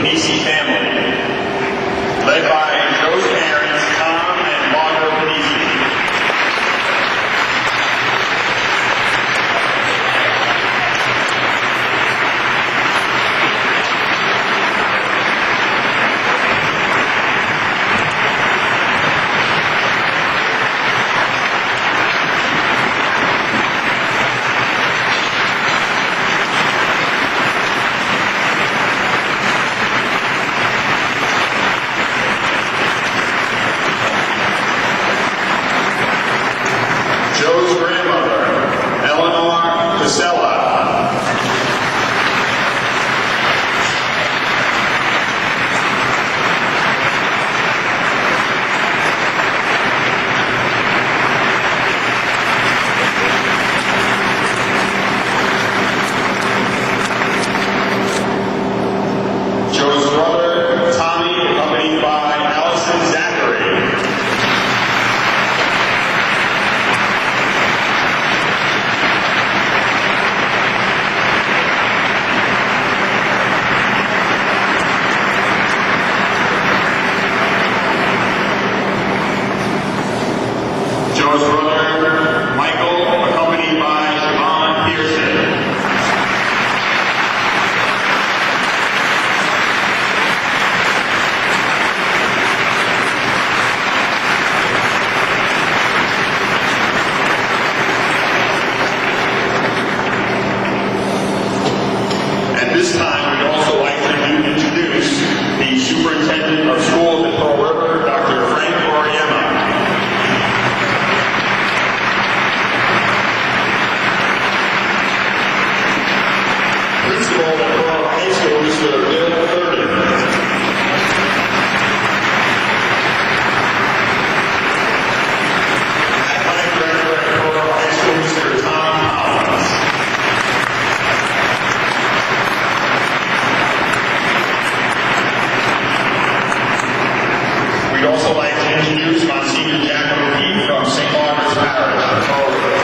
Pennisi family, led by Joe's parents, Tom and Barbara Pennisi. Joe's grandmother, Eleanor Casella. Joe's brother, Tommy, accompanied by Allison Zachary. Joe's brother, Michael, accompanied by Siobhan Pearson. At this time, we'd also like to introduce the superintendent of schools at Pearl River, Dr. Frank Sport-O-Rama. Principal at Pearl High School, Mr. Bill Thurman. Athletic Director at Pearl High School, Mr. Tom Collins. We'd also like to introduce Monsignor Jack O'Keefe from St. Margaret's Parish in Pearl River.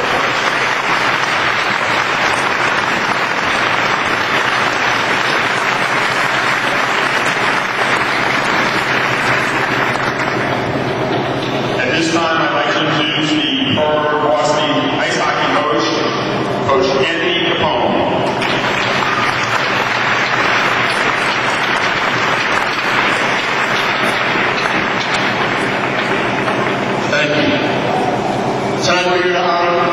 At this time, I'd like to introduce the Pearl River varsity ice hockey coach, Coach Anthony Capone. Thank you. Tonight we're here to honor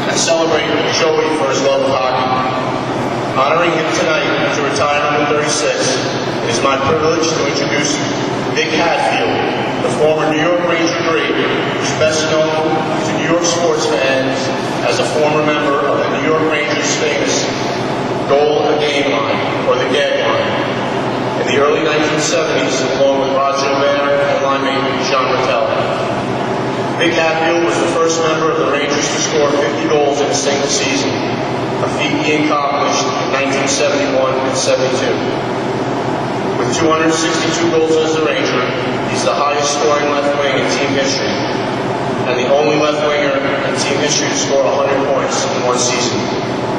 and celebrate Joey for his love of hockey. Honoring him tonight to retire number 36, it is my privilege to introduce Vic Hatfield, the former New York Ranger great, who's best known to New York sports fans as a former member of the New York Rangers' famous goal a game line, or the gag line. In the early 1970s, along with Roger Mayer and linemate Jean Rattel. Vic Hatfield was the first member of the Rangers to score 50 goals in a single season, a feat he accomplished in 1971 and 72. With 262 goals as a Ranger, he's the highest scoring left wing in team history, and the only left winger in team history to score 100 points in one season.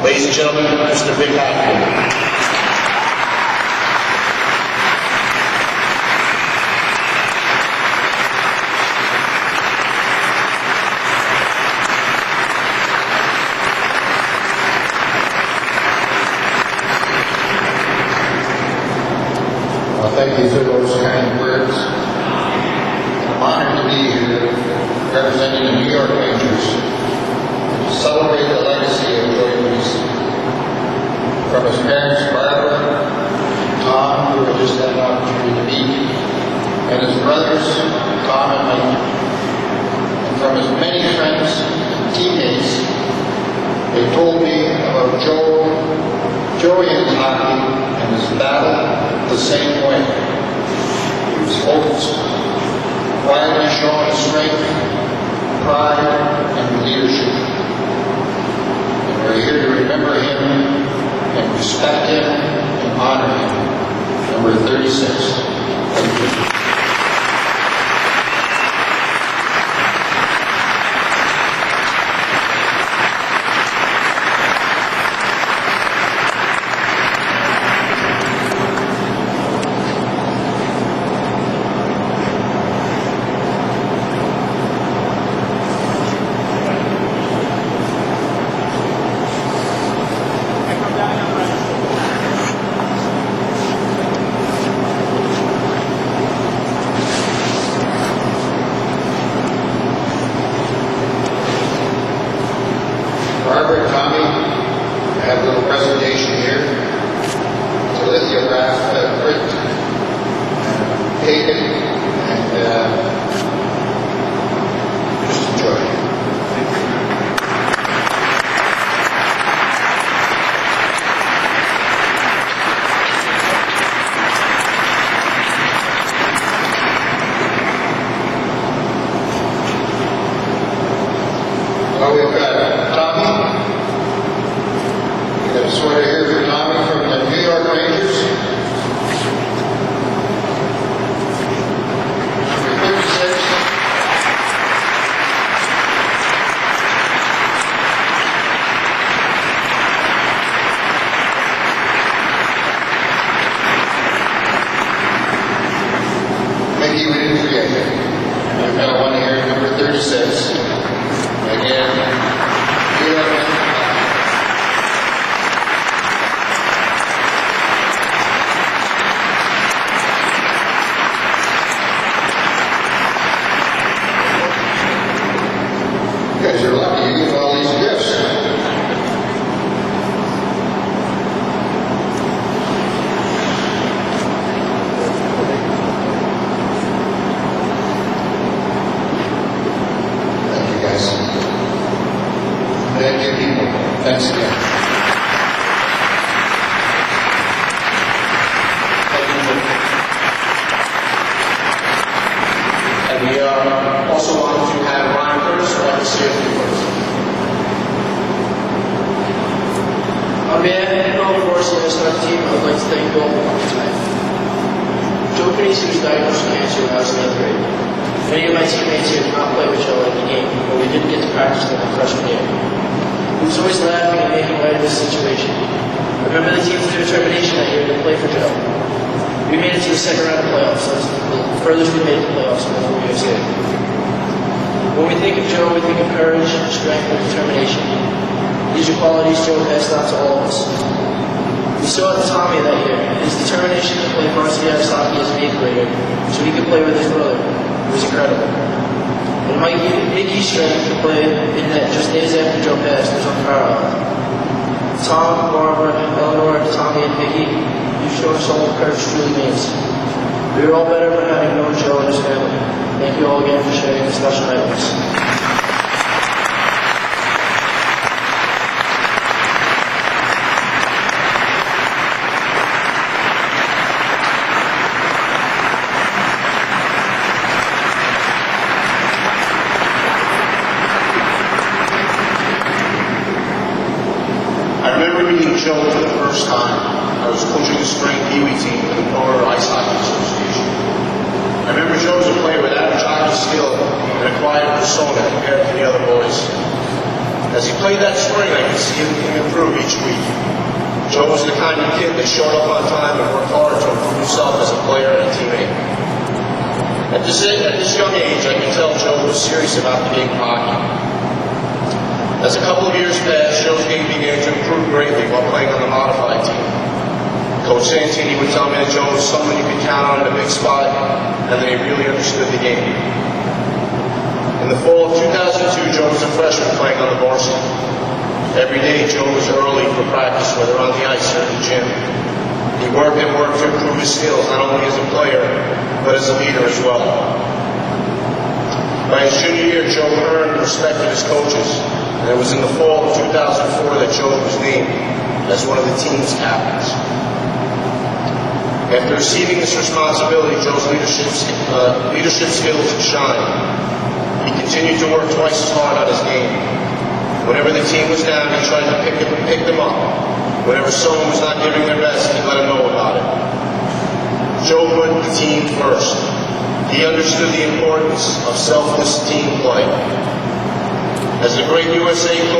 Ladies and gentlemen, Mr. Vic Hatfield. Thank you for those kind words. I'm honored to be here representing the New York Rangers to celebrate the legacy of Joey Pennisi. From his parents, Barbara, Tom, who I just had an opportunity to meet, and his brothers, Tom and Mike. And from his many friends and teammates, they told me about Joey and his hockey and his battle the same way. He was focused, quietly showing strength, pride, and leadership. And we're here to remember him and respect him and honor him. Number 36. Thank you. Well, we've got Tommy. We've got a sweater here for Tommy from the New York Rangers. Number 36. Mickey, we didn't forget you. We've got one here, number 36. Again, New York Rangers. You guys are lucky, you get all these gifts. Thank you guys. Thank you people. Thanks again. And we also wanted to have Ryan Curtis write the safety words. On behalf of all force and the staff team, I would like to thank you all for coming tonight. Joe Pennisi was diagnosed with cancer when I was in 8th grade. Many of my teammates here did not play with Joe in the game, but we did get to practice with him freshman year. He was always laughing and making light of this situation. I remember the team's determination that year to play for Joe. We made it to the second round of playoffs, so it's the furthest we made the playoffs in the whole USA. When we think of Joe, we think of courage, strength, and determination. These are qualities Joe passed on to all of us. We saw it in Tommy that year. His determination to play varsity ice hockey as an 8th grader so he could play with his brother was incredible. And Mickey's strength to play in net just days after Joe passed was unparalleled. Tom, Barbara, Eleanor, Tommy, and Mickey, you've shown us all what courage truly means. We are all better for having known Joe and his family. Thank you all again for sharing this special night with us. I remember meeting Joe for the first time. I was coaching the spring Pee-wee team for the Pro Ice Hockey Association. I remember Joe was a player with average hockey skill and a quiet persona compared to the other boys. As he played that spring, I could see him improve each week. Joe was the kind of kid that showed up on time and worked hard to improve himself as a player and a teammate. At this young age, I could tell Joe was serious about the game of hockey. As a couple of years passed, Joe's game began to improve greatly while playing on the modified team. Coach Santini would tell me that Joe was someone you could count on in a big spot and that he really understood the game. In the fall of 2002, Joe was a freshman playing on the varsity. Every day, Joe was early for practice, whether on the ice or in the gym. He worked and worked to improve his skills, not only as a player, but as a leader as well. By his junior year, Joe earned the respect of his coaches. And it was in the fall of 2004 that Joe was named as one of the team's captains. After receiving this responsibility, Joe's leadership skills shined. He continued to work twice as hard on his game. Whenever the team was down, he tried to pick them up. Whenever someone was not giving their best, he let them know about it. Joe put the team first. He understood the importance of selfless team play. As a great USA coach,